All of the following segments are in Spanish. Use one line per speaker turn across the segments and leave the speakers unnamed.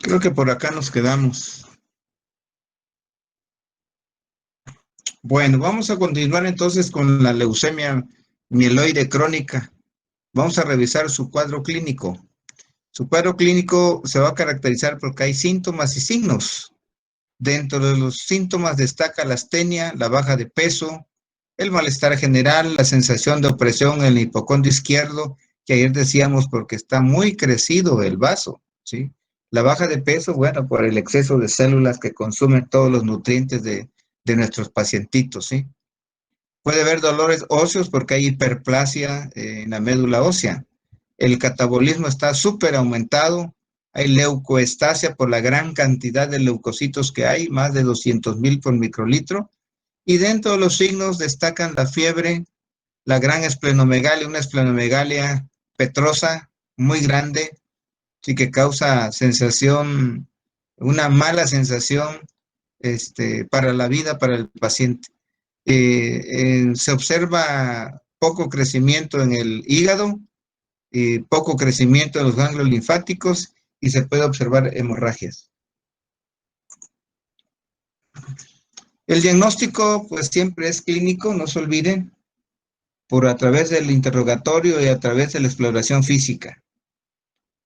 Creo que por acá nos quedamos. Bueno, vamos a continuar entonces con la leucemia mieloide crónica. Vamos a revisar su cuadro clínico. Su cuadro clínico se va a caracterizar porque hay síntomas y signos. Dentro de los síntomas destaca la astenia, la baja de peso, el malestar general, la sensación de opresión en el hipocondrio izquierdo, que ayer decíamos porque está muy crecido el vaso, ¿sí? La baja de peso, bueno, por el exceso de células que consumen todos los nutrientes de nuestros pacientitos, ¿sí? Puede haber dolores óseos porque hay hiperplasia en la médula ósea. El catabolismo está súper aumentado. Hay leucoestasia por la gran cantidad de leucocitos que hay, más de 200,000 por microlitro. Y dentro de los signos destacan la fiebre, la gran esplenomegalia, una esplenomegalia petrosa muy grande, sí que causa sensación, una mala sensación para la vida, para el paciente. Se observa poco crecimiento en el hígado, poco crecimiento en los ganglios linfáticos y se puede observar hemorragias. El diagnóstico, pues siempre es clínico, no se olviden, por a través del interrogatorio y a través de la exploración física.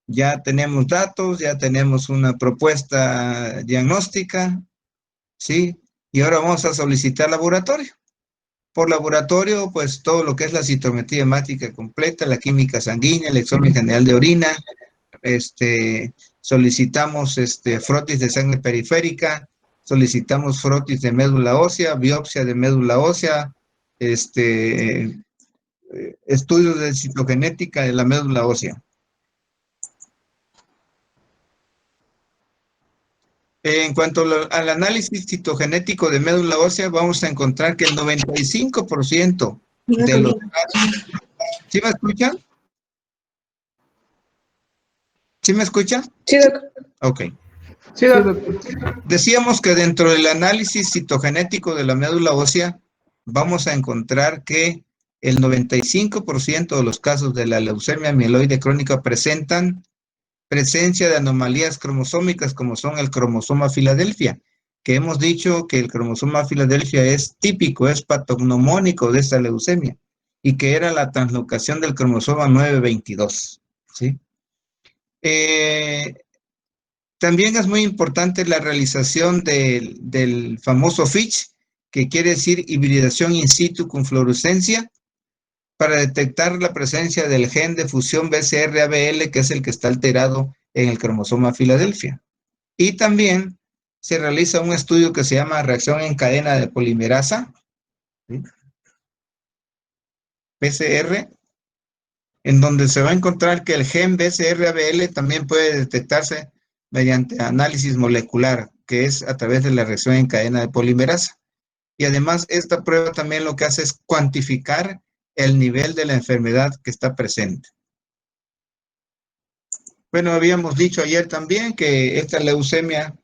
Ya tenemos datos, ya tenemos una propuesta diagnóstica, ¿sí? Y ahora vamos a solicitar laboratorio. Por laboratorio, pues todo lo que es la citometría hemática completa, la química sanguínea, el examen general de orina, solicitamos frotis de sangre periférica, solicitamos frotis de médula ósea, biopsia de médula ósea, estudios de citogenética de la médula ósea. En cuanto al análisis citogenético de médula ósea, vamos a encontrar que el 95% de los casos... ¿Sí me escuchan? ¿Sí me escuchan?
Sí, doctor.
Ok.
Sí, doctor.
Decíamos que dentro del análisis citogenético de la médula ósea, vamos a encontrar que el 95% de los casos de la leucemia mieloide crónica presentan presencia de anomalías cromosómicas como son el cromosoma Filadelfia, que hemos dicho que el cromosoma Filadelfia es típico, es patognomónico de esta leucemia, y que era la translocación del cromosoma 922, ¿sí? También es muy importante la realización del famoso FISH, que quiere decir hibridación in situ con fluorescencia, para detectar la presencia del gen de fusión BCR-ABL, que es el que está alterado en el cromosoma Filadelfia. Y también se realiza un estudio que se llama reacción en cadena de polimerasa, ¿sí? PCR, en donde se va a encontrar que el gen BCR-ABL también puede detectarse mediante análisis molecular, que es a través de la reacción en cadena de polimerasa. Y además, esta prueba también lo que hace es cuantificar el nivel de la enfermedad que está presente. Bueno, habíamos dicho ayer también que esta leucemia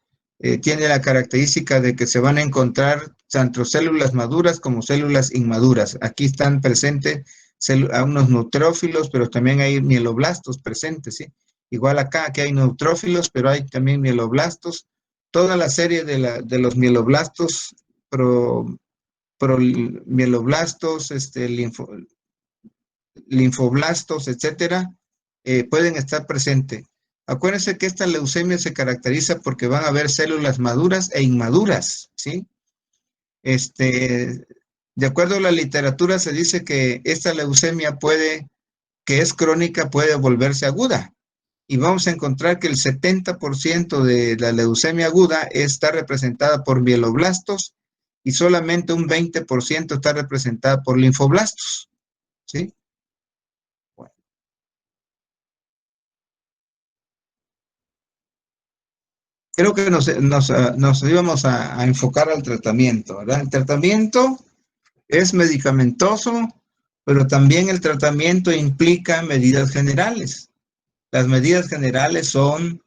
tiene la característica de que se van a encontrar tanto células maduras como células inmaduras. Aquí están presentes unos neutrófilos, pero también hay mieloblastos presentes, ¿sí? Igual acá, aquí hay neutrófilos, pero hay también mieloblastos. Toda la serie de los mieloblastos, mieloblastos, linfoblastos, etcétera, pueden estar presentes. Acuérdense que esta leucemia se caracteriza porque van a haber células maduras e inmaduras, ¿sí? De acuerdo a la literatura se dice que esta leucemia que es crónica, puede volverse aguda. Y vamos a encontrar que el 70% de la leucemia aguda está representada por mieloblastos y solamente un 20% está representada por linfoblastos, ¿sí? Creo que nos íbamos a enfocar al tratamiento, ¿verdad? El tratamiento es medicamentoso, pero también el tratamiento implica medidas generales. Las medidas generales son,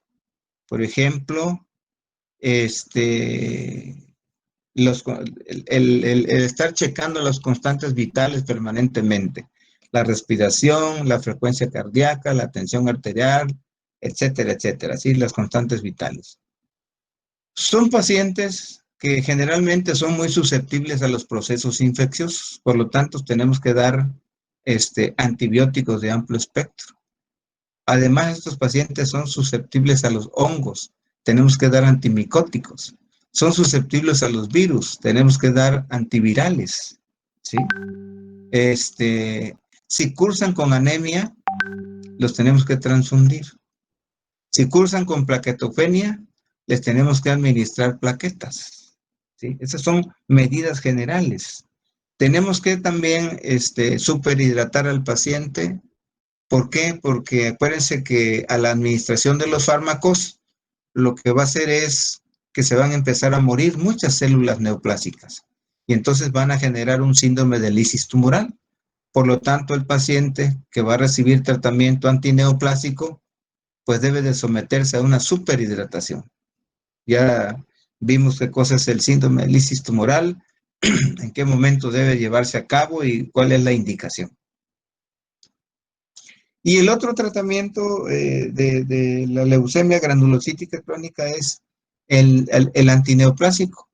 por ejemplo, el estar checando las constantes vitales permanentemente, la respiración, la frecuencia cardíaca, la tensión arterial, etcétera, etcétera, ¿sí? Las constantes vitales. Son pacientes que generalmente son muy susceptibles a los procesos infecciosos, por lo tanto tenemos que dar antibióticos de amplio espectro. Además, estos pacientes son susceptibles a los hongos, tenemos que dar antimicóticos. Son susceptibles a los virus, tenemos que dar antivirales, ¿sí? Si cursan con anemia, los tenemos que transfundir. Si cursan con plaquetopenia, les tenemos que administrar plaquetas, ¿sí? Esas son medidas generales. Tenemos que también superhidratar al paciente. ¿Por qué? Porque acuérdense que a la administración de los fármacos, lo que va a hacer es que se van a empezar a morir muchas células neoplásicas y entonces van a generar un síndrome de lisis tumoral. Por lo tanto, el paciente que va a recibir tratamiento antineoplásico, pues debe de someterse a una superhidratación. Ya vimos qué cosa es el síndrome de lisis tumoral, en qué momento debe llevarse a cabo y cuál es la indicación. Y el otro tratamiento de la leucemia granulocítica crónica es el antineoplásico,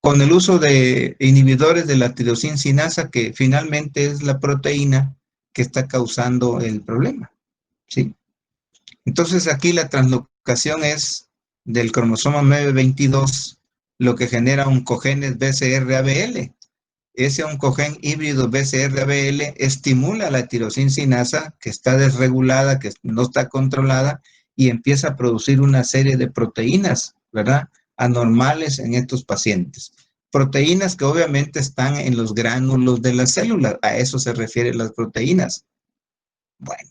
con el uso de inhibidores de la tirosincinasa, que finalmente es la proteína que está causando el problema, ¿sí? Entonces aquí la translocación es del cromosoma 922, lo que genera oncogenes BCR-ABL. Ese oncogen híbrido BCR-ABL estimula la tirosincinasa, que está desregulada, que no está controlada, y empieza a producir una serie de proteínas, ¿verdad?, anormales en estos pacientes. Proteínas que obviamente están en los gránulos de las células, a eso se refieren las proteínas. Bueno,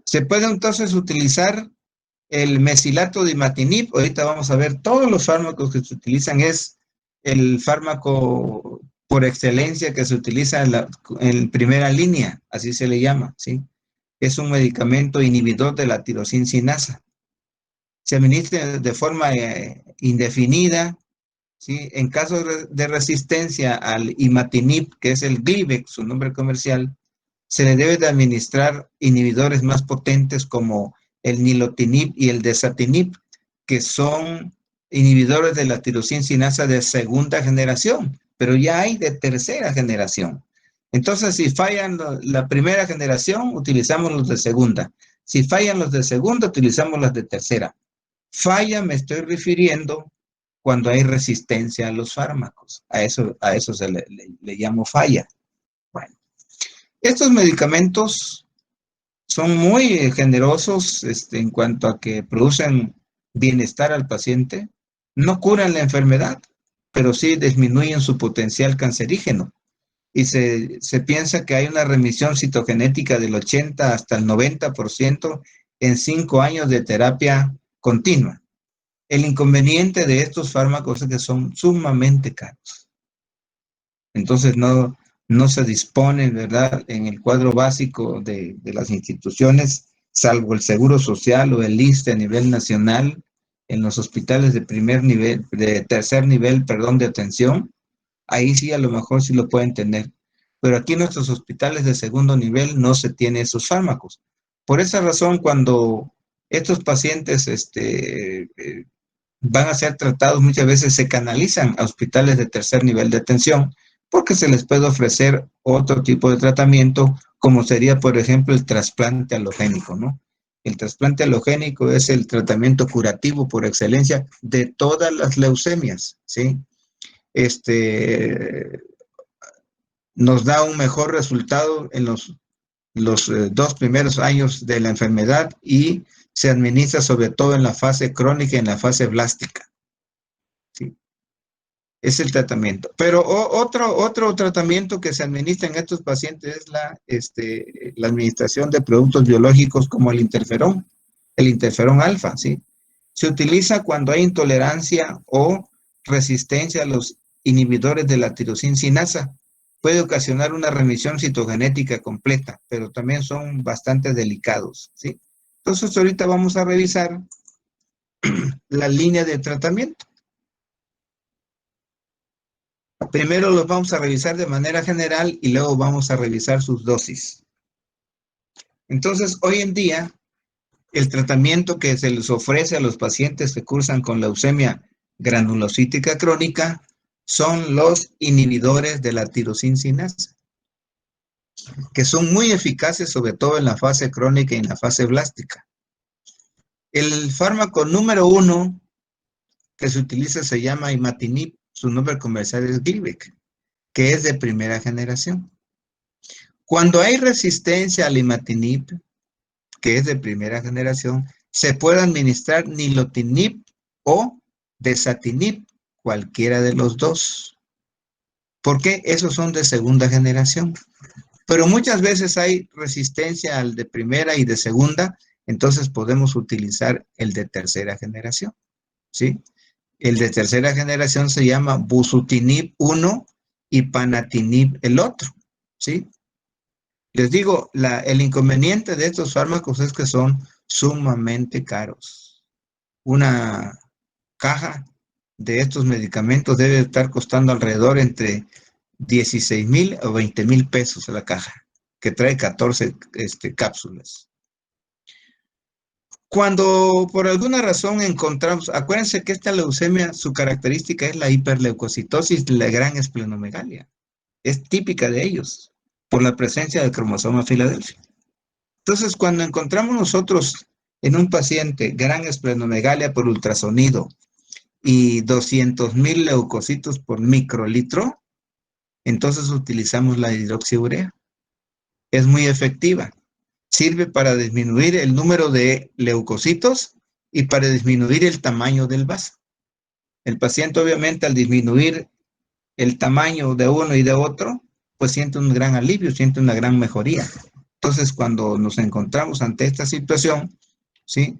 se puede entonces utilizar el mesilato de imatinib. Ahorita vamos a ver todos los fármacos que se utilizan. Es el fármaco por excelencia que se utiliza en primera línea, así se le llama, ¿sí? Es un medicamento inhibidor de la tirosincinasa. Se administra de forma indefinida, ¿sí? En caso de resistencia al imatinib, que es el Glivec, su nombre comercial, se le debe de administrar inhibidores más potentes como el nilotinib y el desatinib, que son inhibidores de la tirosincinasa de segunda generación, pero ya hay de tercera generación. Entonces, si fallan la primera generación, utilizamos los de segunda. Si fallan los de segunda, utilizamos los de tercera. Falla me estoy refiriendo cuando hay resistencia a los fármacos. A eso se le llamo falla. Bueno, estos medicamentos son muy generosos en cuanto a que producen bienestar al paciente. No curan la enfermedad, pero sí disminuyen su potencial cancerígeno. Y se piensa que hay una remisión citogenética del 80 hasta el 90% en 5 años de terapia continua. El inconveniente de estos fármacos es que son sumamente caros. Entonces no se disponen, ¿verdad?, en el cuadro básico de las instituciones, salvo el Seguro Social o el ISSSTE a nivel nacional, en los hospitales de tercer nivel, de atención. Ahí sí, a lo mejor sí lo pueden tener. Pero aquí en nuestros hospitales de segundo nivel no se tiene esos fármacos. Por esa razón, cuando estos pacientes van a ser tratados, muchas veces se canalizan a hospitales de tercer nivel de atención, porque se les puede ofrecer otro tipo de tratamiento, como sería, por ejemplo, el trasplante halogénico, ¿no? El trasplante halogénico es el tratamiento curativo por excelencia de todas las leucemias, ¿sí? Nos da un mejor resultado en los 2 primeros años de la enfermedad y se administra sobre todo en la fase crónica y en la fase blástica, ¿sí? Es el tratamiento. Pero otro tratamiento que se administra en estos pacientes es la administración de productos biológicos como el interferón alfa, ¿sí? Se utiliza cuando hay intolerancia o resistencia a los inhibidores de la tirosincinasa. Puede ocasionar una remisión citogenética completa, pero también son bastante delicados, ¿sí? Entonces, ahorita vamos a revisar la línea de tratamiento. Primero los vamos a revisar de manera general y luego vamos a revisar sus dosis. Entonces, hoy en día, El tratamiento que se les ofrece a los pacientes que cursan con leucemia granulocítica crónica son los inhibidores de la tirosincinasa, que son muy eficaces sobre todo en la fase crónica y en la fase blástica. El fármaco número 1 que se utiliza se llama imatinib, su nombre comercial es Glivec, que es de primera generación. Cuando hay resistencia al imatinib, que es de primera generación, se puede administrar nilotinib o desatinib, cualquiera de los dos. ¿Por qué? Esos son de segunda generación. Pero muchas veces hay resistencia al de primera y de segunda, entonces podemos utilizar el de tercera generación, ¿sí? El de tercera generación se llama bosutinib 1 y panatinib el otro, ¿sí? Les digo, el inconveniente de estos fármacos es que son sumamente caros. Una caja de estos medicamentos debe estar costando alrededor entre 16,000 o 20,000 pesos a la caja, que trae 14 cápsulas. Cuando por alguna razón encontramos, acuérdense que esta leucemia, su característica es la hiperleucocitosis, la gran esplenomegalia. Es típica de ellos, por la presencia del cromosoma Filadelfia. Entonces, cuando encontramos nosotros en un paciente gran esplenomegalia por ultrasonido y 200,000 leucocitos por microlitro, entonces utilizamos la hidroxiurea. Es muy efectiva. Sirve para disminuir el número de leucocitos y para disminuir el tamaño del vaso. El paciente, obviamente, al disminuir el tamaño de uno y de otro, pues siente un gran alivio, siente una gran mejoría. Entonces, cuando nos encontramos ante esta situación, ¿sí?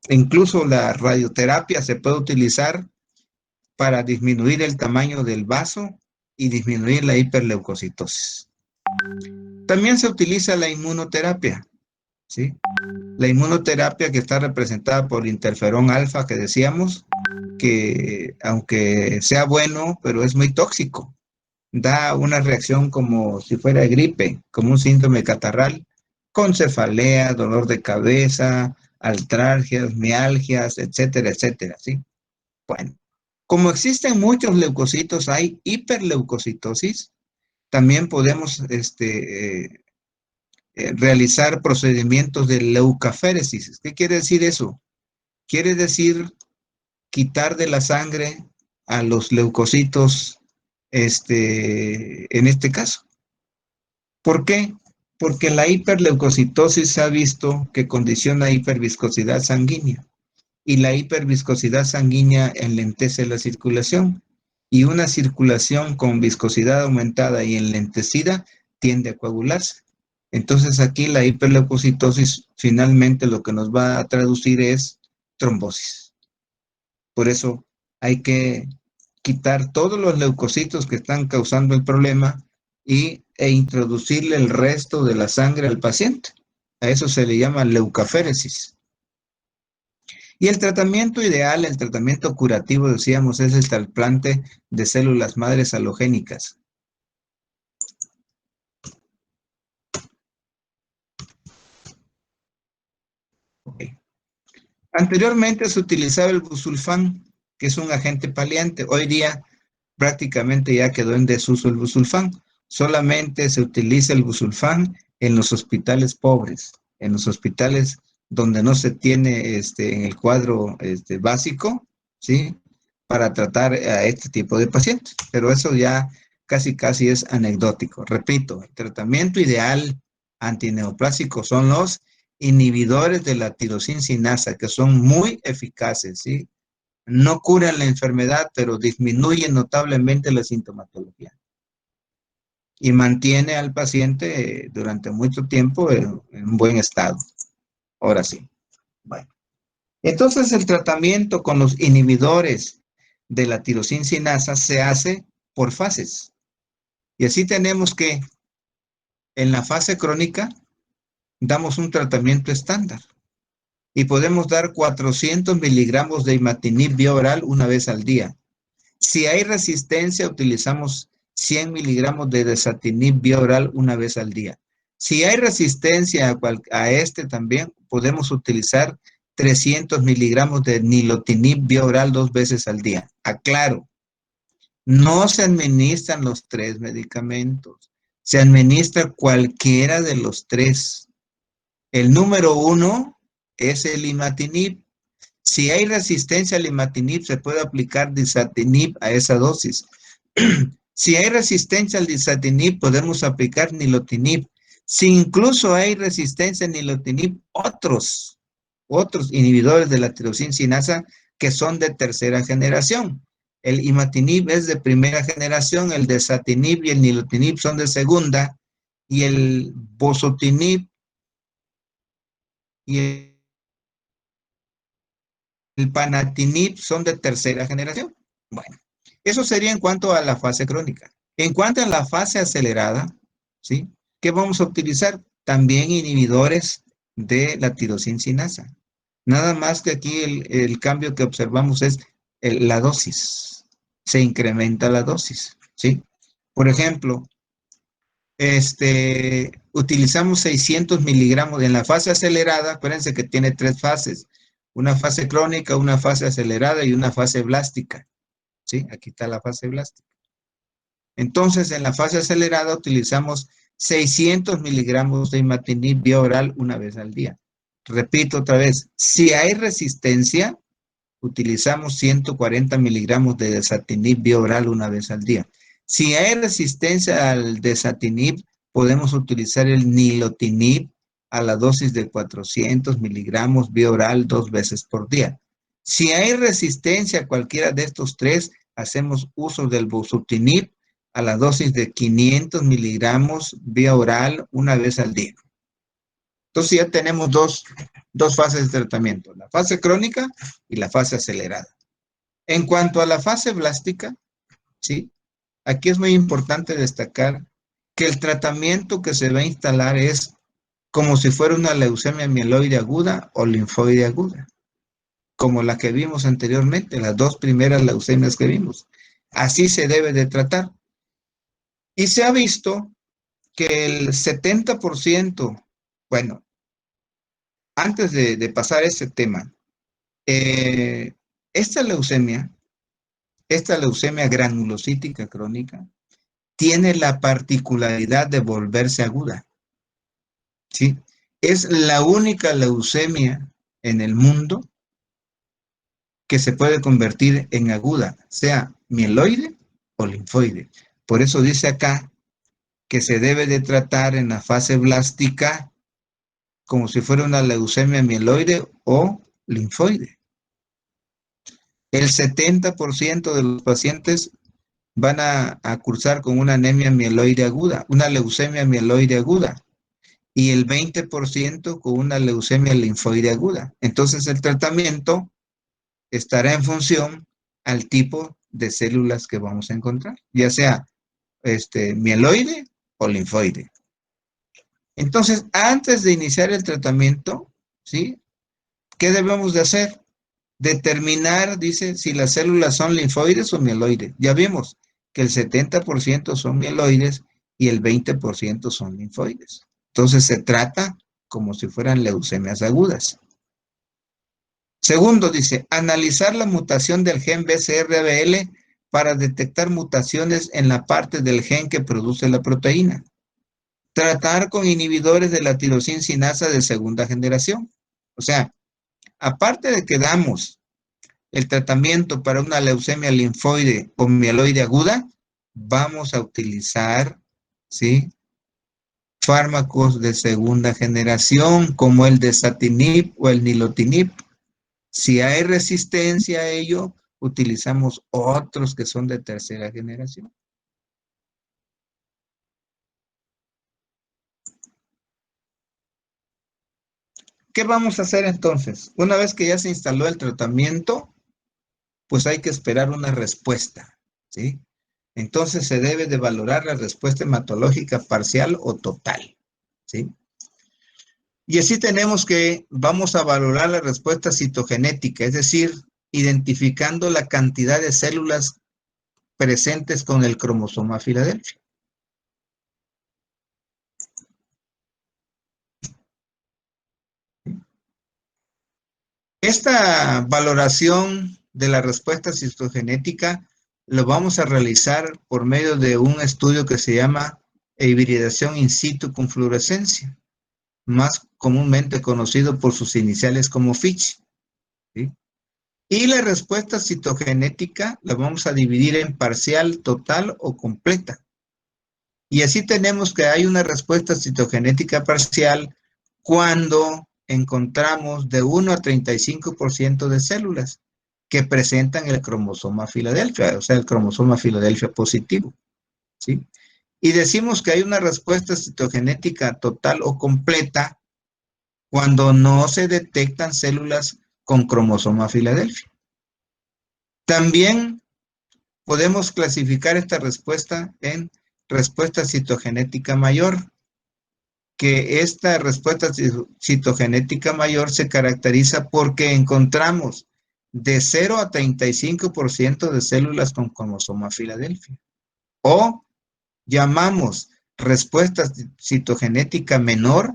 Incluso la radioterapia se puede utilizar para disminuir el tamaño del vaso y disminuir la hiperleucocitosis. También se utiliza la inmunoterapia, ¿sí? La inmunoterapia que está representada por interferón alfa, que decíamos, que aunque sea bueno, pero es muy tóxico. Da una reacción como si fuera gripe, como un síndrome catarral, con cefalea, dolor de cabeza, artralgias, mialgias, etcétera, etcétera, ¿sí? Bueno, como existen muchos leucocitos, hay hiperleucocitosis, también podemos realizar procedimientos de leucaféresis. ¿Qué quiere decir eso? Quiere decir quitar de la sangre a los leucocitos, en este caso. ¿Por qué? Porque la hiperleucocitosis se ha visto que condiciona hiperviscosidad sanguínea y la hiperviscosidad sanguínea enlentece la circulación y una circulación con viscosidad aumentada y enlentecida tiende a coagularse. Entonces aquí la hiperleucocitosis finalmente lo que nos va a traducir es trombosis. Por eso hay que quitar todos los leucocitos que están causando el problema e introducirle el resto de la sangre al paciente. A eso se le llama leucaféresis. Y el tratamiento ideal, el tratamiento curativo, decíamos, es el trasplante de células madres halogénicas. Okay. Anteriormente se utilizaba el busulfán, que es un agente paliante. Hoy día prácticamente ya quedó en desuso el busulfán. Solamente se utiliza el busulfán en los hospitales pobres, en los hospitales donde no se tiene en el cuadro básico, ¿sí? Para tratar a este tipo de pacientes. Pero eso ya casi es anecdótico. Repito, el tratamiento ideal antineoplásico son los inhibidores de la tirosincinasa, que son muy eficaces, ¿sí? No curan la enfermedad, pero disminuyen notablemente la sintomatología y mantiene al paciente durante mucho tiempo en un buen estado. Ahora sí. Bueno. Entonces el tratamiento con los inhibidores de la tirosincinasa se hace por fases. Y así tenemos que en la fase crónica damos un tratamiento estándar y podemos dar 400 miligramos de imatinib vía oral una vez al día. Si hay resistencia, utilizamos 100 miligramos de desatinib vía oral una vez al día. Si hay resistencia a este también, podemos utilizar 300 miligramos de nilotinib vía oral 2 veces al día. Aclaro, no se administran los 3 medicamentos, se administra cualquiera de los 3. El número 1 es el imatinib. Si hay resistencia al imatinib, se puede aplicar disatinib a esa dosis. Si hay resistencia al disatinib, podemos aplicar nilotinib. Si incluso hay resistencia al nilotinib, otros inhibidores de la tirosina sinasa que son de tercera generación. El imatinib es de primera generación, el desatinib y el nilotinib son de segunda, y el bosutinib y el panatinib son de tercera generación. Bueno, eso sería en cuanto a la fase crónica. En cuanto a la fase acelerada, ¿sí? ¿Qué vamos a utilizar? También inhibidores de la tirosina sinasa. Nada más que aquí el cambio que observamos es la dosis. Se incrementa la dosis, ¿sí? Por ejemplo, utilizamos 600 miligramos en la fase acelerada. Acuérdense que tiene 3 fases. Una fase crónica, una fase acelerada y una fase blástica, ¿sí? Aquí está la fase blástica. Entonces, en la fase acelerada utilizamos 600 miligramos de imatinib vía oral 1 vez al día. Repito otra vez, si hay resistencia, utilizamos 140 miligramos de desatinib vía oral 1 vez al día. Si hay resistencia al desatinib, podemos utilizar el nilotinib a la dosis de 400 miligramos vía oral 2 veces por día. Si hay resistencia a cualquiera de estos 3, hacemos uso del bosutinib a la dosis de 500 miligramos vía oral 1 vez al día. Entonces ya tenemos dos fases de tratamiento, la fase crónica y la fase acelerada. En cuanto a la fase blástica, ¿sí? Aquí es muy importante destacar que el tratamiento que se va a instalar es como si fuera una leucemia mieloide aguda o linfoide aguda, como la que vimos anteriormente, las 2 primeras leucemias que vimos. Así se debe de tratar. Y se ha visto que el 70%, bueno, antes de pasar a ese tema, eh, esta leucemia granulocítica crónica, tiene la particularidad de volverse aguda, ¿sí? Es la única leucemia en el mundo que se puede convertir en aguda, sea mieloide o linfoide. Por eso dice acá que se debe de tratar en la fase blástica como si fuera una leucemia mieloide o linfoide. El 70% de los pacientes van a cursar con una anemia mieloide aguda, una leucemia mieloide aguda, y el 20% con una leucemia linfoide aguda. Entonces el tratamiento estará en función al tipo de células que vamos a encontrar, ya sea mieloide o linfoide. Entonces, antes de iniciar el tratamiento, ¿sí? ¿Qué debemos de hacer? Determinar, dice, si las células son linfoides o mieloides. Ya vimos que el 70% son mieloides y el 20% son linfoides. Entonces se trata como si fueran leucemias agudas. Segundo, dice, analizar la mutación del gen BCR-ABL para detectar mutaciones en la parte del gen que produce la proteína. Tratar con inhibidores de la tirosina sinasa de segunda generación. O sea, aparte de que damos el tratamiento para una leucemia linfoide o mieloide aguda, vamos a utilizar, ¿sí?, fármacos de segunda generación como el desatinib o el nilotinib. Si hay resistencia a ello, utilizamos otros que son de tercera generación. ¿Qué vamos a hacer entonces? Una vez que ya se instaló el tratamiento, pues hay que esperar una respuesta, ¿sí? Entonces se debe de valorar la respuesta hematológica parcial o total, ¿sí? Y así tenemos que, vamos a valorar la respuesta citogenética, es decir, identificando la cantidad de células presentes con el cromosoma Filadelfia. Esta valoración de la respuesta citogenética lo vamos a realizar por medio de un estudio que se llama hibridación in situ con fluorescencia, más comúnmente conocido por sus iniciales como FISH, ¿sí? Y la respuesta citogenética la vamos a dividir en parcial, total o completa. Y así tenemos que hay una respuesta citogenética parcial cuando encontramos de 1 a 35% de células que presentan el cromosoma Filadelfia, o sea, el cromosoma Filadelfia positivo, ¿sí? Y decimos que hay una respuesta citogenética total o completa cuando no se detectan células con cromosoma Filadelfia. También podemos clasificar esta respuesta en respuesta citogenética mayor, que esta respuesta citogenética mayor se caracteriza porque encontramos de 0 a 35% de células con cromosoma Filadelfia. O llamamos respuesta citogenética menor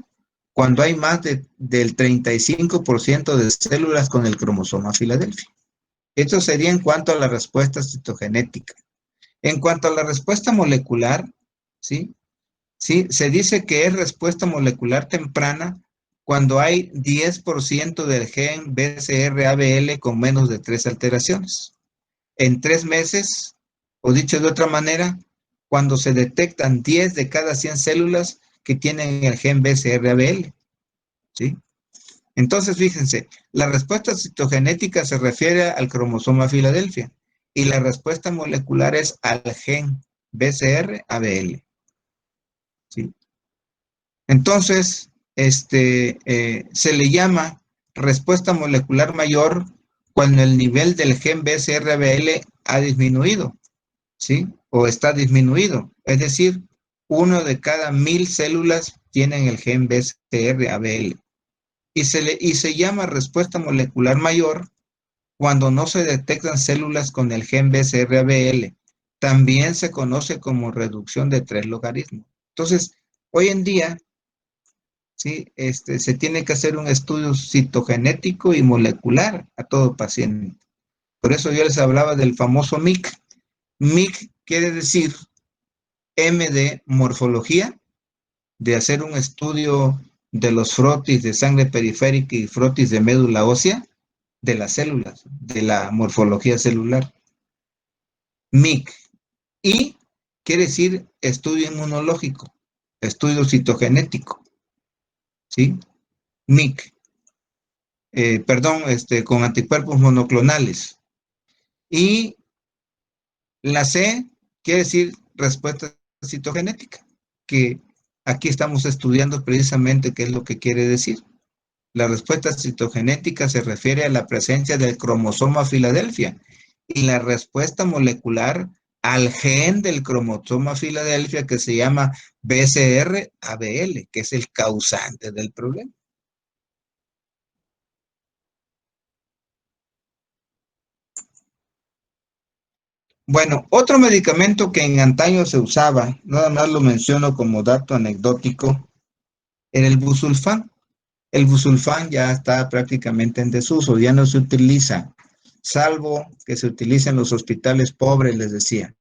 cuando hay más del 35% de células con el cromosoma Filadelfia. Esto sería en cuanto a la respuesta citogenética. En cuanto a la respuesta molecular, ¿sí? ¿Sí? Se dice que es respuesta molecular temprana cuando hay 10% del gen BCR-ABL con menos de 3 alteraciones. En 3 meses, o dicho de otra manera, cuando se detectan 10 de cada 100 células que tienen el gen BCR-ABL, ¿sí? Entonces, fíjense, la respuesta citogenética se refiere al cromosoma Filadelfia y la respuesta molecular es al gen BCR-ABL, ¿sí? Entonces, se le llama respuesta molecular mayor cuando el nivel del gen BCR-ABL ha disminuido, ¿sí? O está disminuido. Es decir, 1 de cada 1000 células tienen el gen BCR-ABL. Y se llama respuesta molecular mayor cuando no se detectan células con el gen BCR-ABL. También se conoce como reducción de 3 logaritmos. Entonces, hoy en día, ¿sí? Se tiene que hacer un estudio citogenético y molecular a todo paciente. Por eso yo les hablaba del famoso MIC. MIC quiere decir M de morfología, de hacer un estudio de los frotis de sangre periférica y frotis de médula ósea de las células, de la morfología celular. MIC. Y quiere decir estudio inmunológico, estudio citogenético, ¿sí? MIC. Perdón, con anticuerpos monoclonales. Y la C quiere decir respuesta citogenética, que aquí estamos estudiando precisamente qué es lo que quiere decir. La respuesta citogenética se refiere a la presencia del cromosoma Filadelfia y la respuesta molecular al gen del cromosoma Filadelfia que se llama BCR-ABL, que es el causante del problema. Bueno, otro medicamento que en antaño se usaba, nada más lo menciono como dato anecdótico, era el busulfán. El busulfán ya está prácticamente en desuso, ya no se utiliza, salvo que se utiliza en los hospitales pobres, les decía.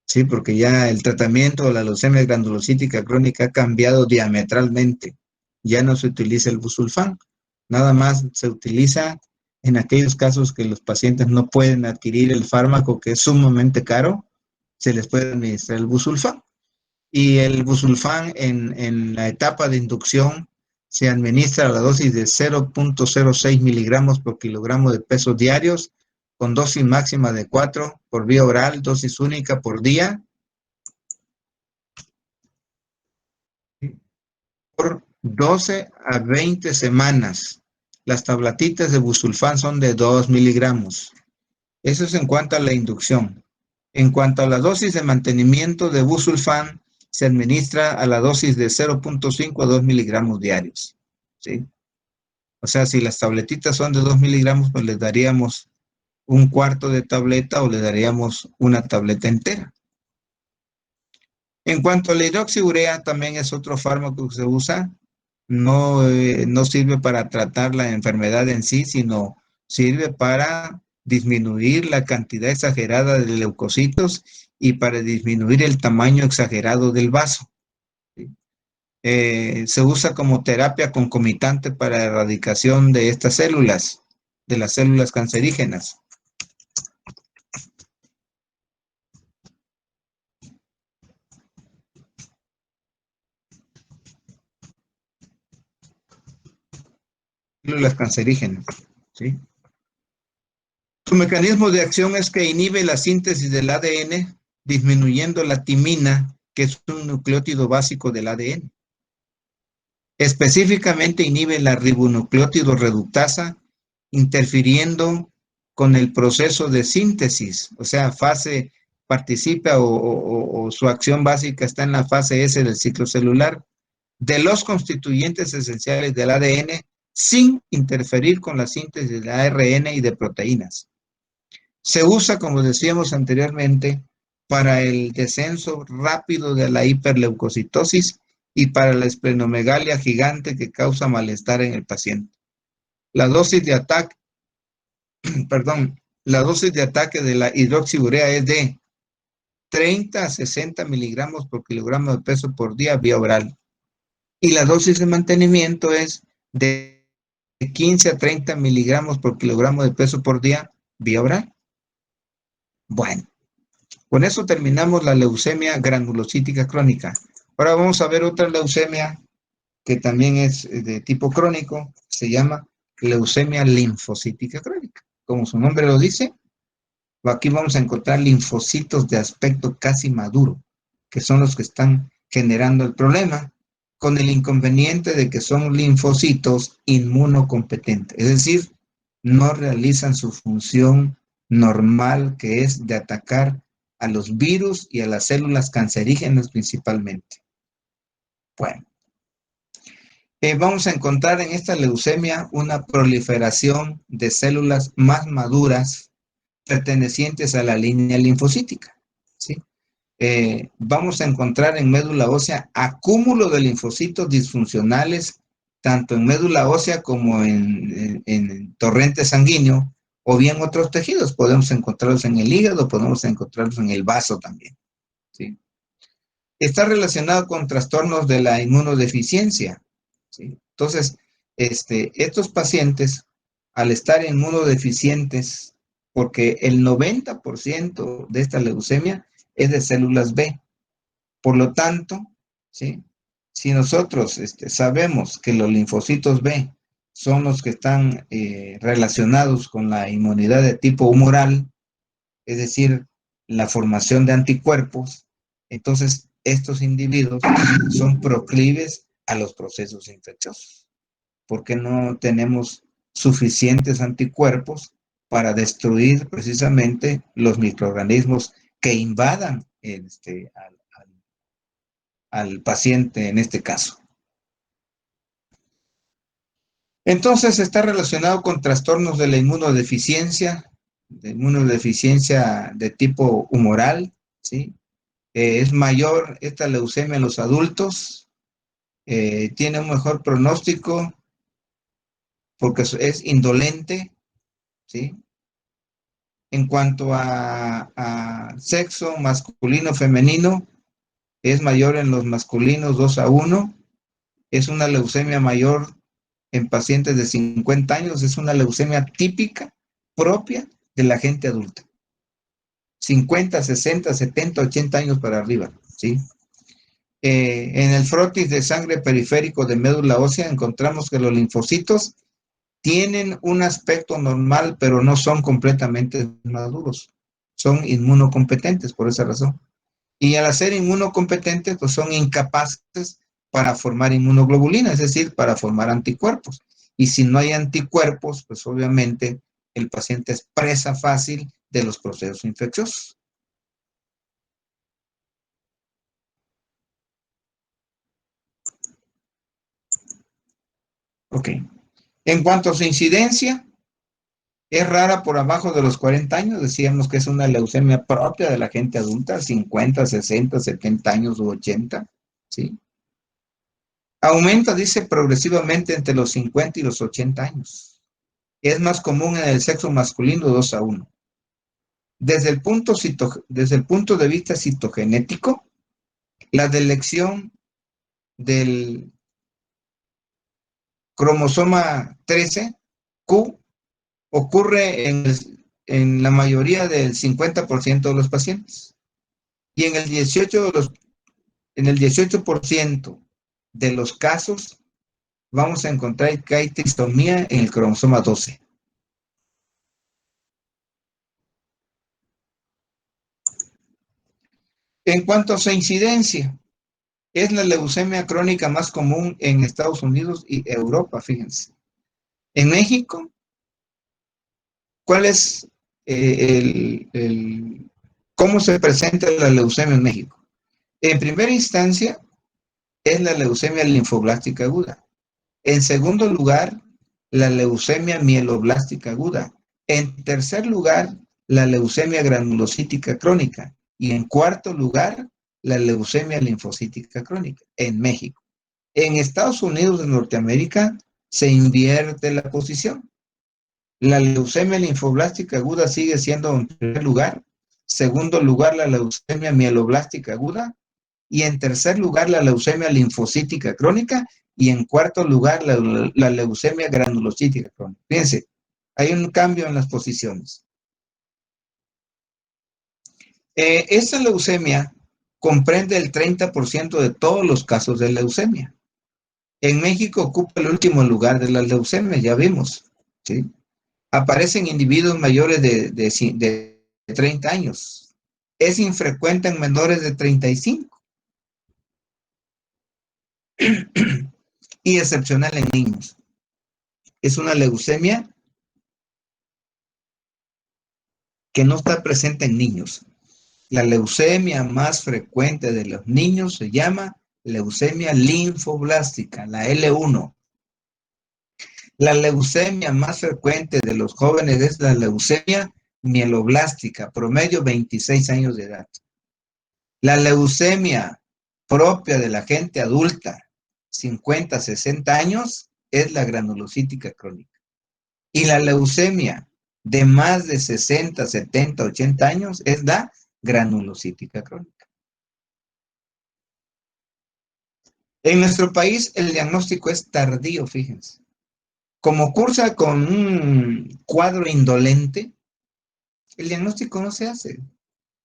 Sí, porque ya el tratamiento de la leucemia granulocítica crónica ha cambiado diametralmente. Ya no se utiliza el busulfán, nada más se utiliza en aquellos casos que los pacientes no pueden adquirir el fármaco que es sumamente caro, se les puede administrar el busulfán. Y el busulfán en la etapa de inducción se administra a la dosis de 0.06 miligramos por kilogramo de peso diarios, con dosis máxima de 4 por vía oral, dosis única por día, por 12 a 20 semanas. Las tabletitas de busulfán son de 2 miligramos. Eso es en cuanto a la inducción. En cuanto a la dosis de mantenimiento de busulfán, se administra a la dosis de 0.5 a 2 miligramos diarios, ¿sí? O sea, si las tabletitas son de 2 miligramos, pues les daríamos un cuarto de tableta o le daríamos una tableta entera. En cuanto a la hidroxiurea, también es otro fármaco que se usa no sirve para tratar la enfermedad en sí, sino sirve para disminuir la cantidad exagerada de leucocitos y para disminuir el tamaño exagerado del vaso. ¿Sí? Se usa como terapia concomitante para erradicación de estas células, de las células cancerígenas. Células cancerígenas, ¿sí? Su mecanismo de acción es que inhibe la síntesis del ADN, disminuyendo la timina, que es un nucleótido básico del ADN. Específicamente inhibe la ribonucleótido reductasa, interfiriendo con el proceso de síntesis, o sea, participa o su acción básica está en la fase S del ciclo celular, de los constituyentes esenciales del ADN sin interferir con la síntesis de ARN y de proteínas. Se usa, como decíamos anteriormente, para el descenso rápido de la hiperleucocitosis y para la esplenomegalia gigante que causa malestar en el paciente. La dosis de ataque, la dosis de ataque de la hidroxiurea es de 30 a 60 miligramos por kilogramo de peso por día vía oral. Y la dosis de mantenimiento es de 15 a 30 miligramos por kilogramo de peso por día vía oral. Bueno, con eso terminamos la leucemia granulocítica crónica. Ahora vamos a ver otra leucemia que también es de tipo crónico, se llama leucemia linfocítica crónica. Como su nombre lo dice, aquí vamos a encontrar linfocitos de aspecto casi maduro, que son los que están generando el problema, con el inconveniente de que son linfocitos inmunocompetentes, es decir, no realizan su función normal, que es de atacar a los virus y a las células cancerígenas principalmente. Bueno, vamos a encontrar en esta leucemia una proliferación de células más maduras pertenecientes a la línea linfocítica, ¿sí? Vamos a encontrar en médula ósea acúmulo de linfocitos disfuncionales, tanto en médula ósea como en torrente sanguíneo, o bien otros tejidos. Podemos encontrarlos en el hígado, podemos encontrarlos en el vaso también, ¿sí? Está relacionado con trastornos de la inmunodeficiencia, ¿sí? Entonces, estos pacientes, al estar inmunodeficientes, porque el 90% de esta leucemia es de células B. Por lo tanto, ¿sí? Si nosotros sabemos que los linfocitos B son los que están relacionados con la inmunidad de tipo humoral, es decir, la formación de anticuerpos, entonces estos individuos son proclives a los procesos infecciosos, porque no tenemos suficientes anticuerpos para destruir precisamente los microorganismos que invadan al paciente en este caso. Entonces está relacionado con trastornos de la inmunodeficiencia de tipo humoral, ¿sí? Es mayor esta leucemia en los adultos, tiene un mejor pronóstico porque es indolente, ¿sí? En cuanto a sexo masculino, femenino, es mayor en los masculinos 2-1, es una leucemia mayor en pacientes de 50 años, es una leucemia típica propia de la gente adulta. 50, 60, 70, 80 años para arriba, ¿sí? En el frotis de sangre periférico de médula ósea encontramos que los linfocitos tienen un aspecto normal, pero no son completamente maduros. Son inmunocompetentes por esa razón. Y al ser inmunocompetentes, pues son incapaces para formar inmunoglobulina, es decir, para formar anticuerpos. Y si no hay anticuerpos, pues obviamente el paciente es presa fácil de los procesos infecciosos. Ok. En cuanto a su incidencia, es rara por abajo de los 40 años. Decíamos que es una leucemia propia de la gente adulta, 50, 60, 70 años u 80, ¿sí? Aumenta, dice, progresivamente entre los 50 y los 80 años. Es más común en el sexo masculino 2-1. Desde el punto de vista citogenético, la delección del cromosoma 13, Q, ocurre en la mayoría del 50% de los pacientes. Y en el 18% de los casos vamos a encontrar que hay trisomía en el cromosoma 12. En cuanto a su incidencia, es la leucemia crónica más común en Estados Unidos y Europa, fíjense. En México, ¿cuál es cómo se presenta la leucemia en México? En primera instancia, es la leucemia linfoblástica aguda. En segundo lugar, la leucemia mieloblástica aguda. En tercer lugar, la leucemia granulocítica crónica. Y en cuarto lugar, la leucemia linfocítica crónica en México. En Estados Unidos de Norteamérica se invierte la posición. La leucemia linfoblástica aguda sigue siendo en primer lugar. Segundo lugar, la leucemia mieloblástica aguda. Y en tercer lugar, la leucemia linfocítica crónica. Y en cuarto lugar, la leucemia granulocítica crónica. Fíjense, hay un cambio en las posiciones. Esta leucemia comprende el 30% de todos los casos de leucemia. En México ocupa el último lugar de las leucemias, ya vimos. ¿Sí? Aparecen individuos mayores de 30 años. Es infrecuente en menores de 35 y excepcional en niños. Es una leucemia que no está presente en niños. La leucemia más frecuente de los niños se llama leucemia linfoblástica, la L1. La leucemia más frecuente de los jóvenes es la leucemia mieloblástica, promedio 26 años de edad. La leucemia propia de la gente adulta, 50, 60 años, es la granulocítica crónica. Y la leucemia de más de 60, 70, 80 años es la granulocítica crónica. En nuestro país el diagnóstico es tardío, fíjense. Como cursa con un cuadro indolente, el diagnóstico no se hace.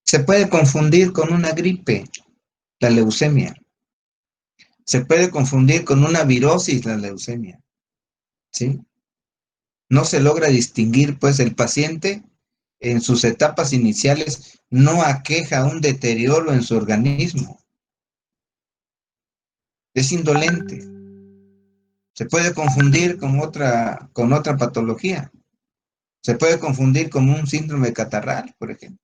Se puede confundir con una gripe, la leucemia. Se puede confundir con una virosis, la leucemia. ¿Sí? No se logra distinguir, pues el paciente en sus etapas iniciales no aqueja un deterioro en su organismo. Es indolente. Se puede confundir con otra patología. Se puede confundir con un síndrome catarral, por ejemplo.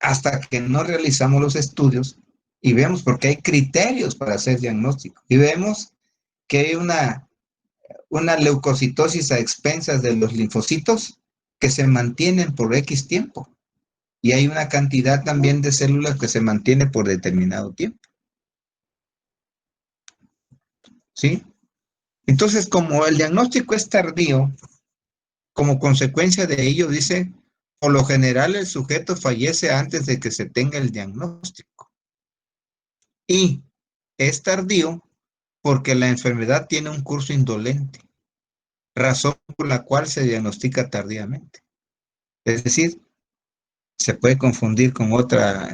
Hasta que no realizamos los estudios y vemos, porque hay criterios para hacer diagnóstico. Y vemos que hay una leucocitosis a expensas de los linfocitos que se mantienen por X tiempo. Y hay una cantidad también de células que se mantiene por determinado tiempo. ¿Sí? Entonces, como el diagnóstico es tardío, como consecuencia de ello, dice, por lo general el sujeto fallece antes de que se tenga el diagnóstico. Y es tardío porque la enfermedad tiene un curso indolente, razón por la cual se diagnostica tardíamente. Es decir, se puede confundir con otra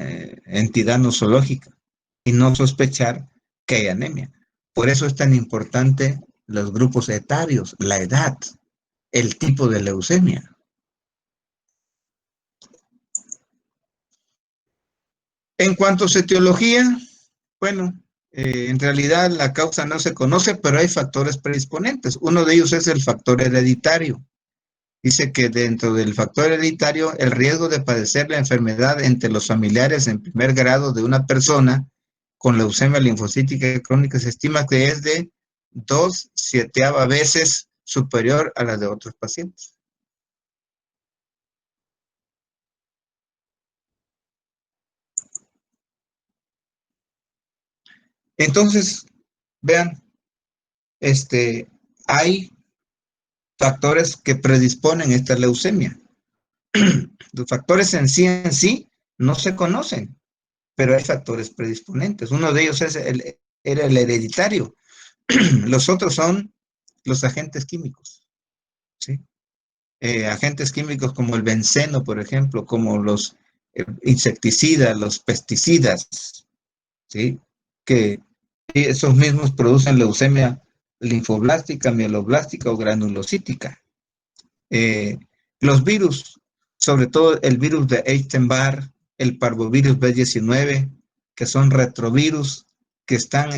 entidad nosológica y no sospechar que hay anemia. Por eso es tan importante los grupos etarios, la edad, el tipo de leucemia. En cuanto a su etiología, bueno, en realidad la causa no se conoce, pero hay factores predisponentes. Uno de ellos es el factor hereditario. Dice que dentro del factor hereditario, el riesgo de padecer la enfermedad entre los familiares en primer grado de una persona con leucemia linfocítica crónica se estima que es de 2/7 veces superior a la de otros pacientes. Entonces, Vean, hay factores que predisponen esta leucemia. Los factores en sí no se conocen, pero hay factores predisponentes. Uno de ellos era el hereditario. Los otros son los agentes químicos, ¿sí? Agentes químicos como el benceno, por ejemplo, como los insecticidas, los pesticidas, ¿sí? Que esos mismos producen leucemia linfoblástica, mieloblástica o granulocítica. Eh, los virus, sobre todo el virus de Epstein-Barr, el parvovirus B19, que son retrovirus que están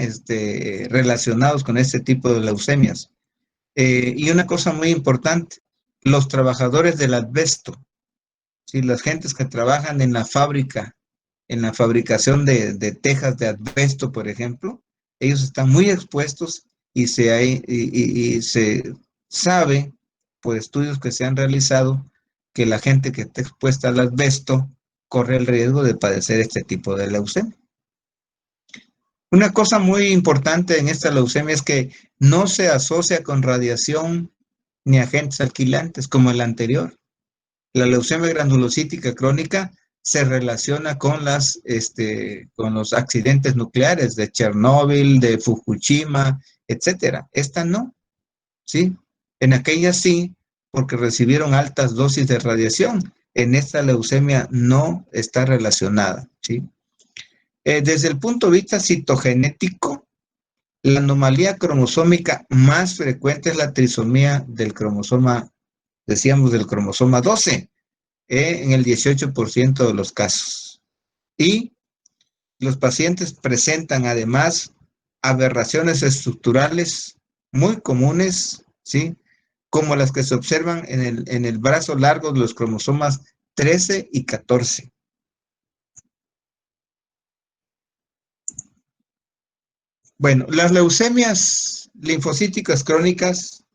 relacionados con este tipo de leucemias. Y una cosa muy importante, los trabajadores del asbesto, ¿sí? Las gentes que trabajan en la fábrica, en la fabricación de tejas de asbesto, por ejemplo, ellos están muy expuestos y se sabe por estudios que se han realizado que la gente que está expuesta al asbesto corre el riesgo de padecer este tipo de leucemia. Una cosa muy importante en esta leucemia es que no se asocia con radiación ni agentes alquilantes como el anterior. La leucemia granulocítica crónica se relaciona con los accidentes nucleares de Chernóbil, de Fukushima, etcétera. Esta no, ¿sí? En aquella sí, porque recibieron altas dosis de radiación. En esta leucemia no está relacionada, ¿sí? Desde el punto de vista citogenético, la anomalía cromosómica más frecuente es la trisomía del cromosoma, decíamos, del cromosoma 12, en el 18% de los casos. Y los pacientes presentan además aberraciones estructurales muy comunes, ¿sí? Como las que se observan en el brazo largo de los cromosomas 13 y 14. Bueno, las leucemias linfocíticas crónicas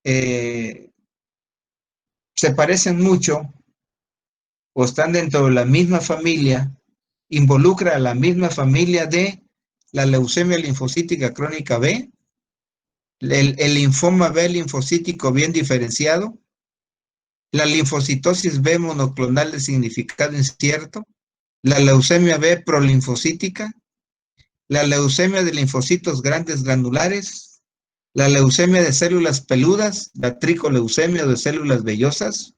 eh, se parecen mucho o están dentro de la misma familia, involucra a la misma familia de la leucemia linfocítica crónica B, el linfoma B linfocítico bien diferenciado, la linfocitosis B monoclonal de significado incierto, la leucemia B prolinfocítica, la leucemia de linfocitos grandes granulares, la leucemia de células peludas, la tricoleucemia de células vellosas,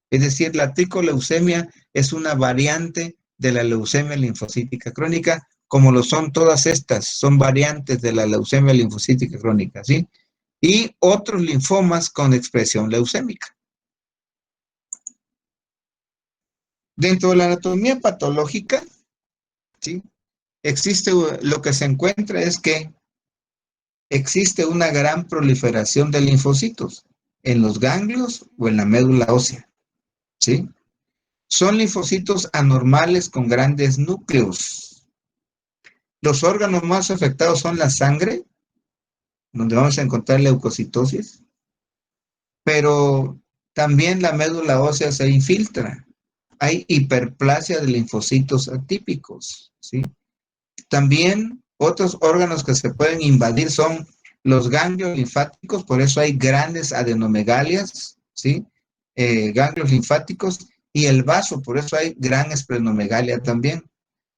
es decir, la tricoleucemia es una variante de la leucemia linfocítica crónica, como lo son todas estas, son variantes de la leucemia linfocítica crónica, ¿sí? Y otros linfomas con expresión leucémica. Dentro de la anatomía patológica, ¿sí? Existe, lo que se encuentra es que existe una gran proliferación de linfocitos en los ganglios o en la médula ósea, ¿sí? Son linfocitos anormales con grandes núcleos. Los órganos más afectados son la sangre, donde vamos a encontrar leucocitosis, pero también la médula ósea se infiltra. Hay hiperplasia de linfocitos atípicos, ¿sí? También otros órganos que se pueden invadir son los ganglios linfáticos, por eso hay grandes adenomegalias, ¿sí? Ganglios linfáticos y el vaso, por eso hay gran esplenomegalia también,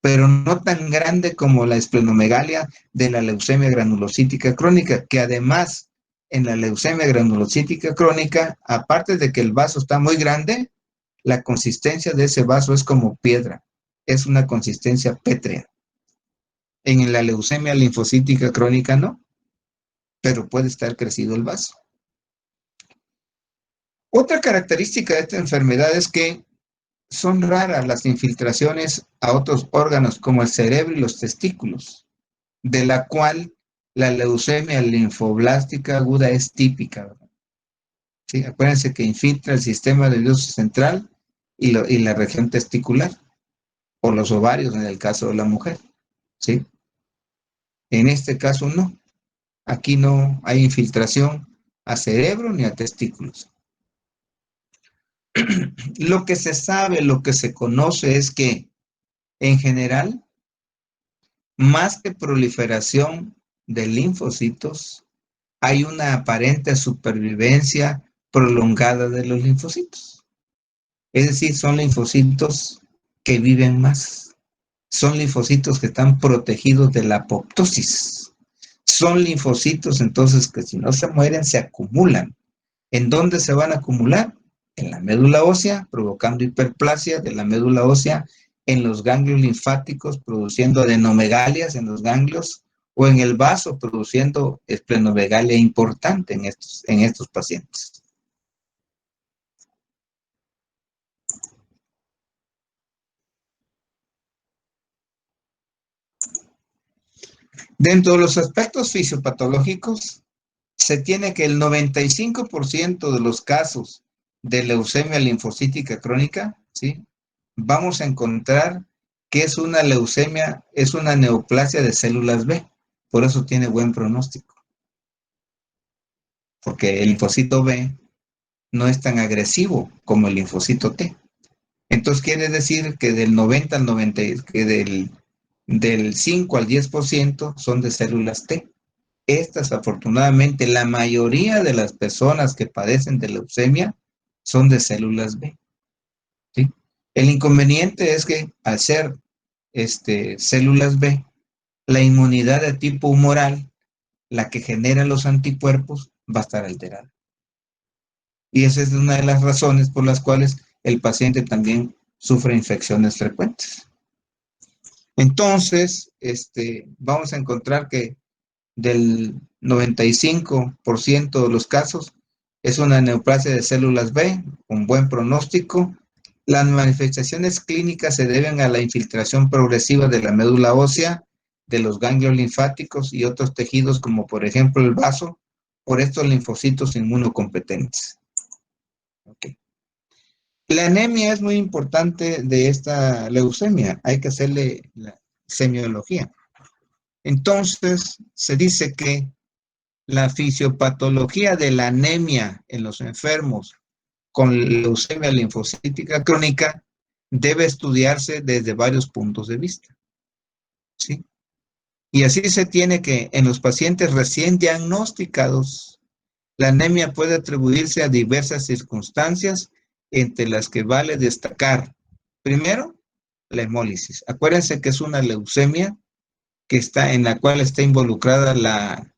pero no tan grande como la esplenomegalia de la leucemia granulocítica crónica, que además en la leucemia granulocítica crónica, aparte de que el vaso está muy grande, la consistencia de ese vaso es como piedra, es una consistencia pétrea. En la leucemia linfocítica crónica no, pero puede estar crecido el vaso. Otra característica de esta enfermedad es que son raras las infiltraciones a otros órganos como el cerebro y los testículos, de la cual la leucemia linfoblástica aguda es típica, ¿verdad? ¿Sí? Acuérdense que infiltra el sistema nervioso central y la región testicular, o los ovarios en el caso de la mujer, ¿sí? En este caso no. Aquí no hay infiltración a cerebro ni a testículos. Lo que se sabe, lo que se conoce es que, en general, más que proliferación de linfocitos, hay una aparente supervivencia prolongada de los linfocitos. Es decir, son linfocitos que viven más. Son linfocitos que están protegidos de la apoptosis. Son linfocitos entonces que si no se mueren se acumulan. ¿En dónde se van a acumular? En la médula ósea, provocando hiperplasia de la médula ósea, en los ganglios linfáticos, produciendo adenomegalias en los ganglios, o en el vaso, produciendo esplenomegalia importante en estos pacientes. Dentro de los aspectos fisiopatológicos, se tiene que el 95% de los casos de leucemia linfocítica crónica, ¿sí? Vamos a encontrar que es una leucemia, es una neoplasia de células B. Por eso tiene buen pronóstico. Porque el linfocito B no es tan agresivo como el linfocito T. Entonces quiere decir que del 90 al 90, que del 5 al 10% son de células T. Estas, afortunadamente, la mayoría de las personas que padecen de leucemia son de células B. ¿Sí? El inconveniente es que al ser células B, la inmunidad de tipo humoral, la que genera los anticuerpos, va a estar alterada. Y esa es una de las razones por las cuales el paciente también sufre infecciones frecuentes. Entonces, vamos a encontrar que del 95% de los casos es una neoplasia de células B con buen pronóstico. Las manifestaciones clínicas se deben a la infiltración progresiva de la médula ósea, de los ganglios linfáticos y otros tejidos como por ejemplo el vaso, por estos linfocitos inmunocompetentes. Okay. La anemia es muy importante de esta leucemia. Hay que hacerle la semiología. Entonces, se dice que la fisiopatología de la anemia en los enfermos con leucemia linfocítica crónica debe estudiarse desde varios puntos de vista. ¿Sí? Y así se tiene que en los pacientes recién diagnosticados, la anemia puede atribuirse a diversas circunstancias, entre las que vale destacar, primero, la hemólisis. Acuérdense que es una leucemia en la cual está involucrada la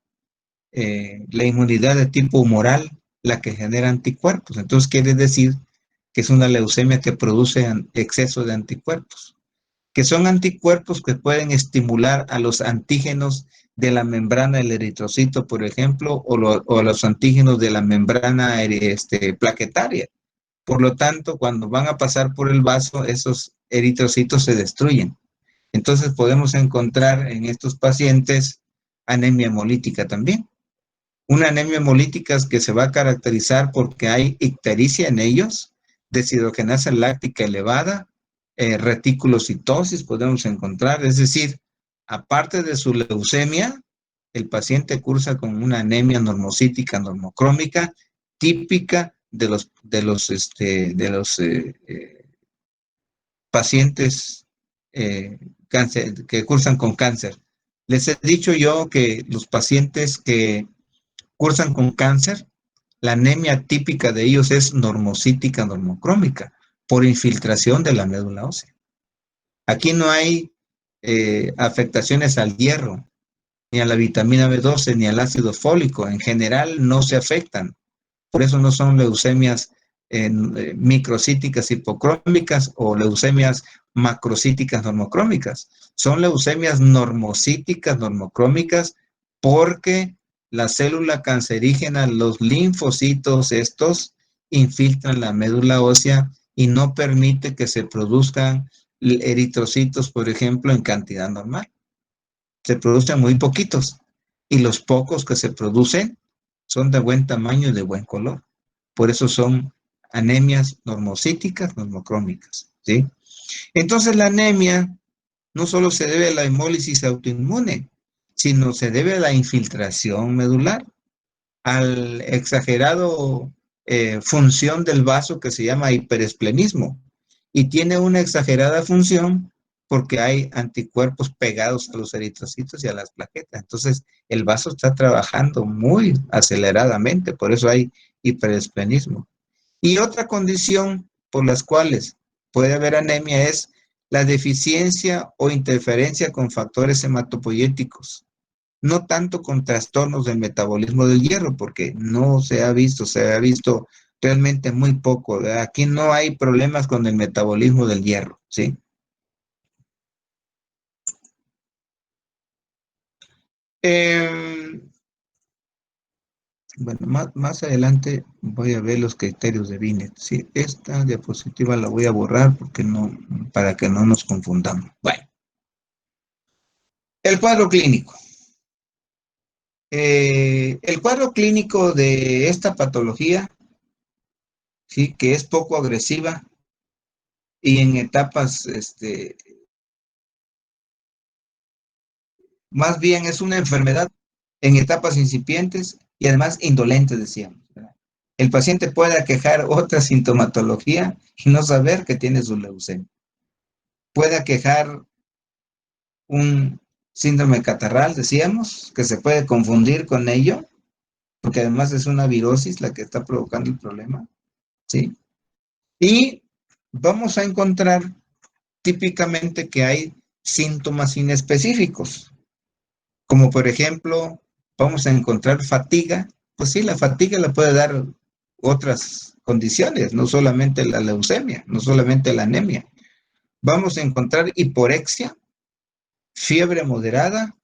inmunidad de tipo humoral, la que genera anticuerpos. Entonces quiere decir que es una leucemia que produce exceso de anticuerpos, que son anticuerpos que pueden estimular a los antígenos de la membrana del eritrocito, por ejemplo, o a los antígenos de la membrana plaquetaria. Por lo tanto, cuando van a pasar por el vaso, esos eritrocitos se destruyen. Entonces podemos encontrar en estos pacientes anemia hemolítica también. Una anemia hemolítica que se va a caracterizar porque hay ictericia en ellos, deshidrogenasa láctica elevada, reticulocitosis podemos encontrar, es decir, aparte de su leucemia, el paciente cursa con una anemia normocítica normocrómica típica de los pacientes que cursan con cáncer. Les he dicho yo que los pacientes que cursan con cáncer, la anemia típica de ellos es normocítica normocrómica por infiltración de la médula ósea. Aquí no hay afectaciones al hierro, ni a la vitamina B12, ni al ácido fólico. En general no se afectan. Por eso no son leucemias microcíticas hipocrómicas o leucemias macrocíticas normocrómicas. Son leucemias normocíticas normocrómicas porque la célula cancerígena, los linfocitos estos, infiltran la médula ósea y no permite que se produzcan eritrocitos, por ejemplo, en cantidad normal. Se producen muy poquitos y los pocos que se producen son de buen tamaño y de buen color. Por eso son anemias normocíticas, normocrómicas, ¿sí? Entonces la anemia no solo se debe a la hemólisis autoinmune, sino se debe a la infiltración medular, al exagerado función del vaso que se llama hiperesplenismo y tiene una exagerada función porque hay anticuerpos pegados a los eritrocitos y a las plaquetas. Entonces, el vaso está trabajando muy aceleradamente, por eso hay hiperesplenismo. Y otra condición por las cuales puede haber anemia es la deficiencia o interferencia con factores hematopoyéticos, no tanto con trastornos del metabolismo del hierro, porque no se ha visto realmente muy poco. ¿Verdad? Aquí no hay problemas con el metabolismo del hierro, ¿sí? Eh, bueno, más adelante voy a ver los criterios de Binet. Sí, esta diapositiva la voy a borrar porque no, para que no nos confundamos. Bueno, el cuadro clínico. El cuadro clínico de esta patología, sí, que es poco agresiva y en etapas, más bien es una enfermedad en etapas incipientes y además indolentes, decíamos. ¿Verdad? El paciente puede aquejar otra sintomatología y no saber que tiene su leucemia. Puede aquejar un síndrome catarral, decíamos, que se puede confundir con ello, porque además es una virosis la que está provocando el problema, ¿sí? Y vamos a encontrar típicamente que hay síntomas inespecíficos, como por ejemplo, vamos a encontrar fatiga. Pues sí, la fatiga la puede dar otras condiciones, no solamente la leucemia, no solamente la anemia. Vamos a encontrar hiporexia, fiebre moderada,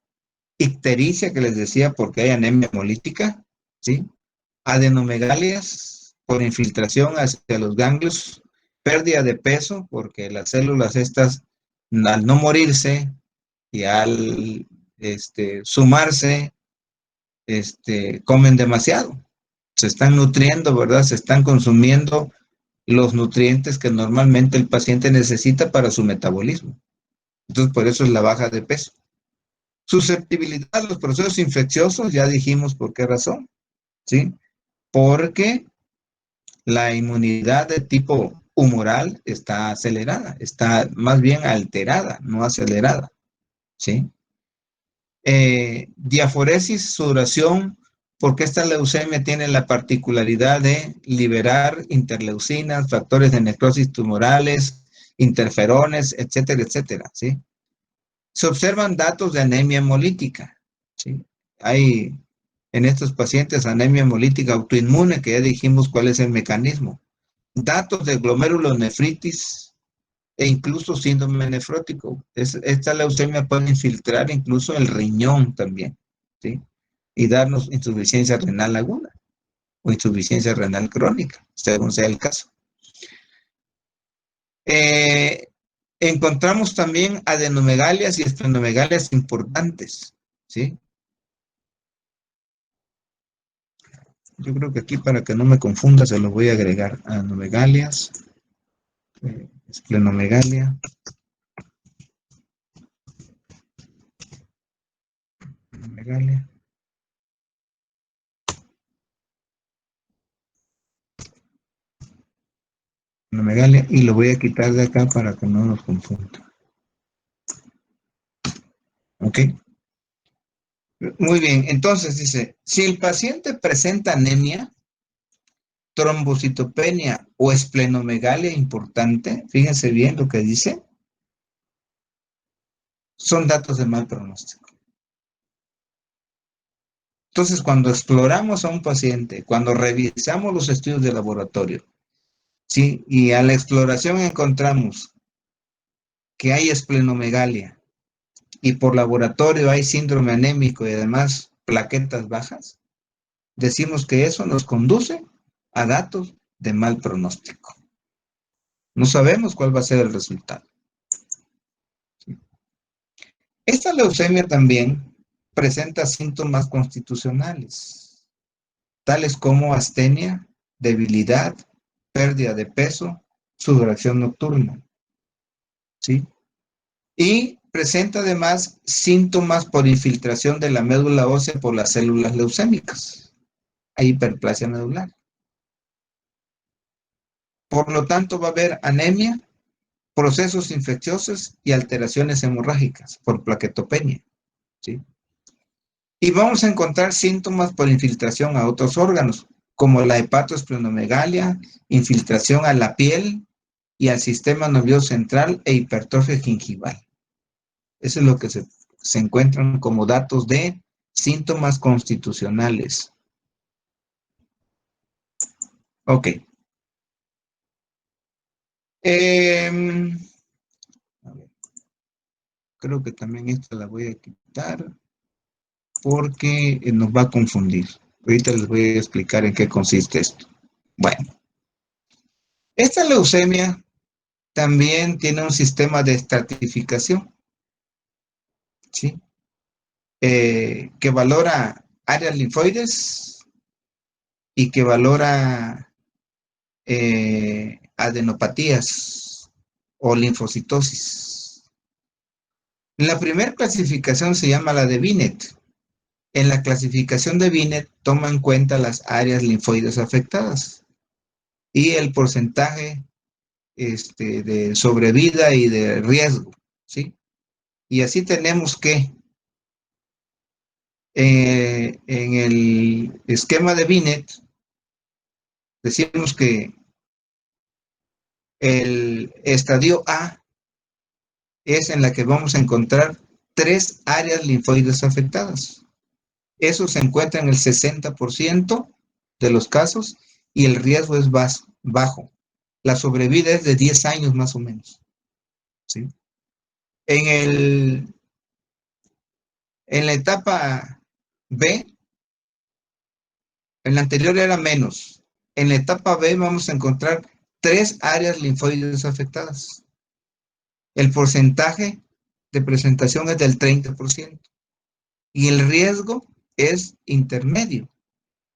ictericia, que les decía porque hay anemia hemolítica, ¿sí? Adenomegalias por infiltración hacia los ganglios, pérdida de peso, porque las células estas, al no morirse y al sumarse, comen demasiado. Se están nutriendo, ¿verdad? Se están consumiendo los nutrientes que normalmente el paciente necesita para su metabolismo. Entonces, por eso es la baja de peso. Susceptibilidad a los procesos infecciosos, ya dijimos por qué razón, ¿sí? Porque la inmunidad de tipo humoral está acelerada, está más bien alterada, no acelerada, ¿sí? Diaforesis, sudoración, porque esta leucemia tiene la particularidad de liberar interleucinas, factores de necrosis tumorales, interferones, etcétera, etcétera, ¿sí? Se observan datos de anemia hemolítica, ¿sí? Hay en estos pacientes anemia hemolítica autoinmune, que ya dijimos cuál es el mecanismo. Datos de glomerulonefritis e incluso síndrome nefrótico. Esta leucemia puede infiltrar incluso el riñón también, ¿sí? Y darnos insuficiencia renal aguda o insuficiencia renal crónica, según sea el caso. Eh, Encontramos también adenomegalias y esplenomegalias importantes, ¿sí? Yo creo que aquí para que no me confunda se lo voy a agregar. Adenomegalias, esplenomegalia, megalia. Megalia, y lo voy a quitar de acá para que no nos confunda. ¿Ok? Muy bien, entonces dice, si el paciente presenta anemia, trombocitopenia o esplenomegalia importante, fíjense bien lo que dice, son datos de mal pronóstico. Entonces, cuando exploramos a un paciente, cuando revisamos los estudios de laboratorio, ¿sí? Y a la exploración encontramos que hay esplenomegalia y por laboratorio hay síndrome anémico y además plaquetas bajas, decimos que eso nos conduce a datos de mal pronóstico. No sabemos cuál va a ser el resultado. Esta leucemia también presenta síntomas constitucionales, tales como astenia, debilidad, pérdida de peso, sudoración nocturna, ¿sí? Y presenta además síntomas por infiltración de la médula ósea por las células leucémicas. Hay hiperplasia medular. Por lo tanto, va a haber anemia procesos infecciosos y alteraciones hemorrágicas por plaquetopenia, ¿sí? Y vamos a encontrar síntomas por infiltración a otros órganos, como la hepatoesplenomegalia, infiltración a la piel y al sistema nervioso central e hipertrofia gingival. Eso es lo que se encuentran como datos de síntomas constitucionales. Ok. A ver, creo que también esta la voy a quitar porque nos va a confundir. Ahorita les voy a explicar en qué consiste esto. Bueno, esta leucemia también tiene un sistema de estratificación, ¿sí? Que valora áreas linfoides y que valora adenopatías o linfocitosis. La primera clasificación se llama la de Binet. En la clasificación de Binet toma en cuenta las áreas linfoides afectadas y el porcentaje de sobrevida y de riesgo, ¿sí? Y así tenemos que en el esquema de Binet decimos que el estadio A es en la que vamos a encontrar 3 áreas linfoides afectadas. Eso se encuentra en el 60% de los casos y el riesgo es bajo. La sobrevida es de 10 años más o menos, ¿sí? En la etapa B, en la anterior era menos. En la etapa B vamos a encontrar 3 áreas linfoides afectadas. El porcentaje de presentación es del 30% y el riesgo es intermedio.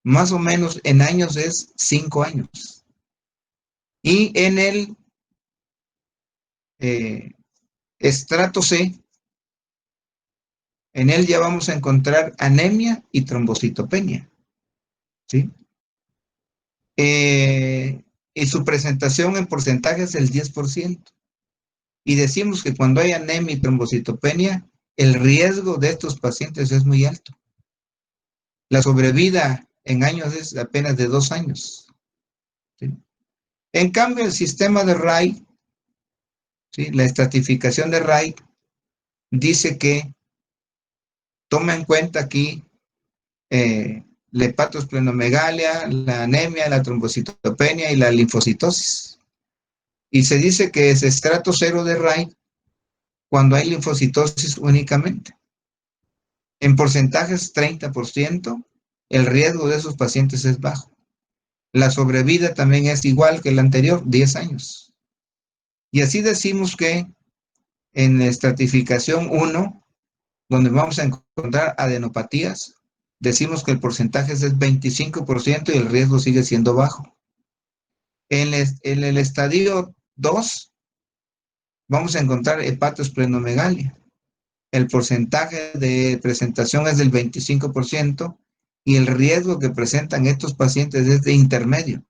Más o menos en años es 5 años. Y en el estrato C, en él ya vamos a encontrar anemia y trombocitopenia, ¿sí? Y su presentación en porcentaje es el 10%. Y decimos que cuando hay anemia y trombocitopenia, el riesgo de estos pacientes es muy alto. La sobrevida en años es apenas de 2 años, ¿sí? En cambio, el sistema de Ray, ¿sí? La estratificación de Ray dice que toma en cuenta aquí la hepatoesplenomegalia, la anemia, la trombocitopenia y la linfocitosis. Y se dice que es estrato 0 de Ray cuando hay linfocitosis únicamente. En porcentajes 30%, el riesgo de esos pacientes es bajo. La sobrevida también es igual que la anterior, 10 años. Y así decimos que en estratificación 1, donde vamos a encontrar adenopatías, decimos que el porcentaje es del 25% y el riesgo sigue siendo bajo. En el estadio 2 vamos a encontrar hepatoesplenomegalia. El porcentaje de presentación es del 25% y el riesgo que presentan estos pacientes es de intermedio.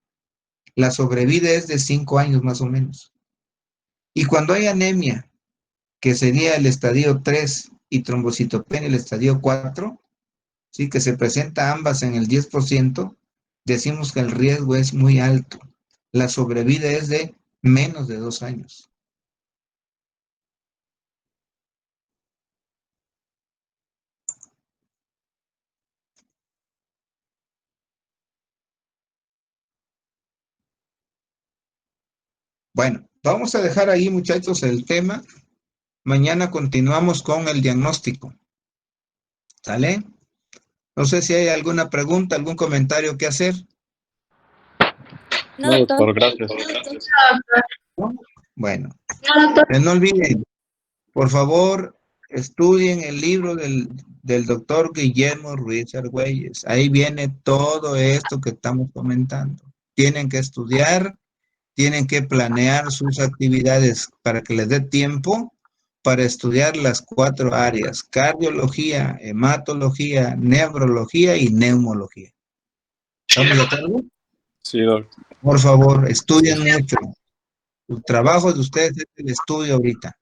La sobrevida es de 5 años más o menos. Y cuando hay anemia, que sería el estadio 3, y trombocitopenia, el estadio 4, ¿sí? Que se presenta ambas en el 10%, decimos que el riesgo es muy alto. La sobrevida es de menos de 2 años. Bueno, vamos a dejar ahí, muchachos, el tema. Mañana continuamos con el diagnóstico. ¿Sale? No sé si hay alguna pregunta, algún comentario que hacer.
No, doctor, gracias.
¿No? Bueno, no olviden, por favor, estudien el libro del doctor Guillermo Ruiz Argüelles. Ahí viene todo esto que estamos comentando. Tienen que estudiar, tienen que planear sus actividades para que les dé tiempo para estudiar las 4 áreas: cardiología, hematología, neurología y neumología. ¿Estamos de acuerdo?
Sí, doctor.
Por favor, estudien mucho. El trabajo de ustedes es el estudio ahorita.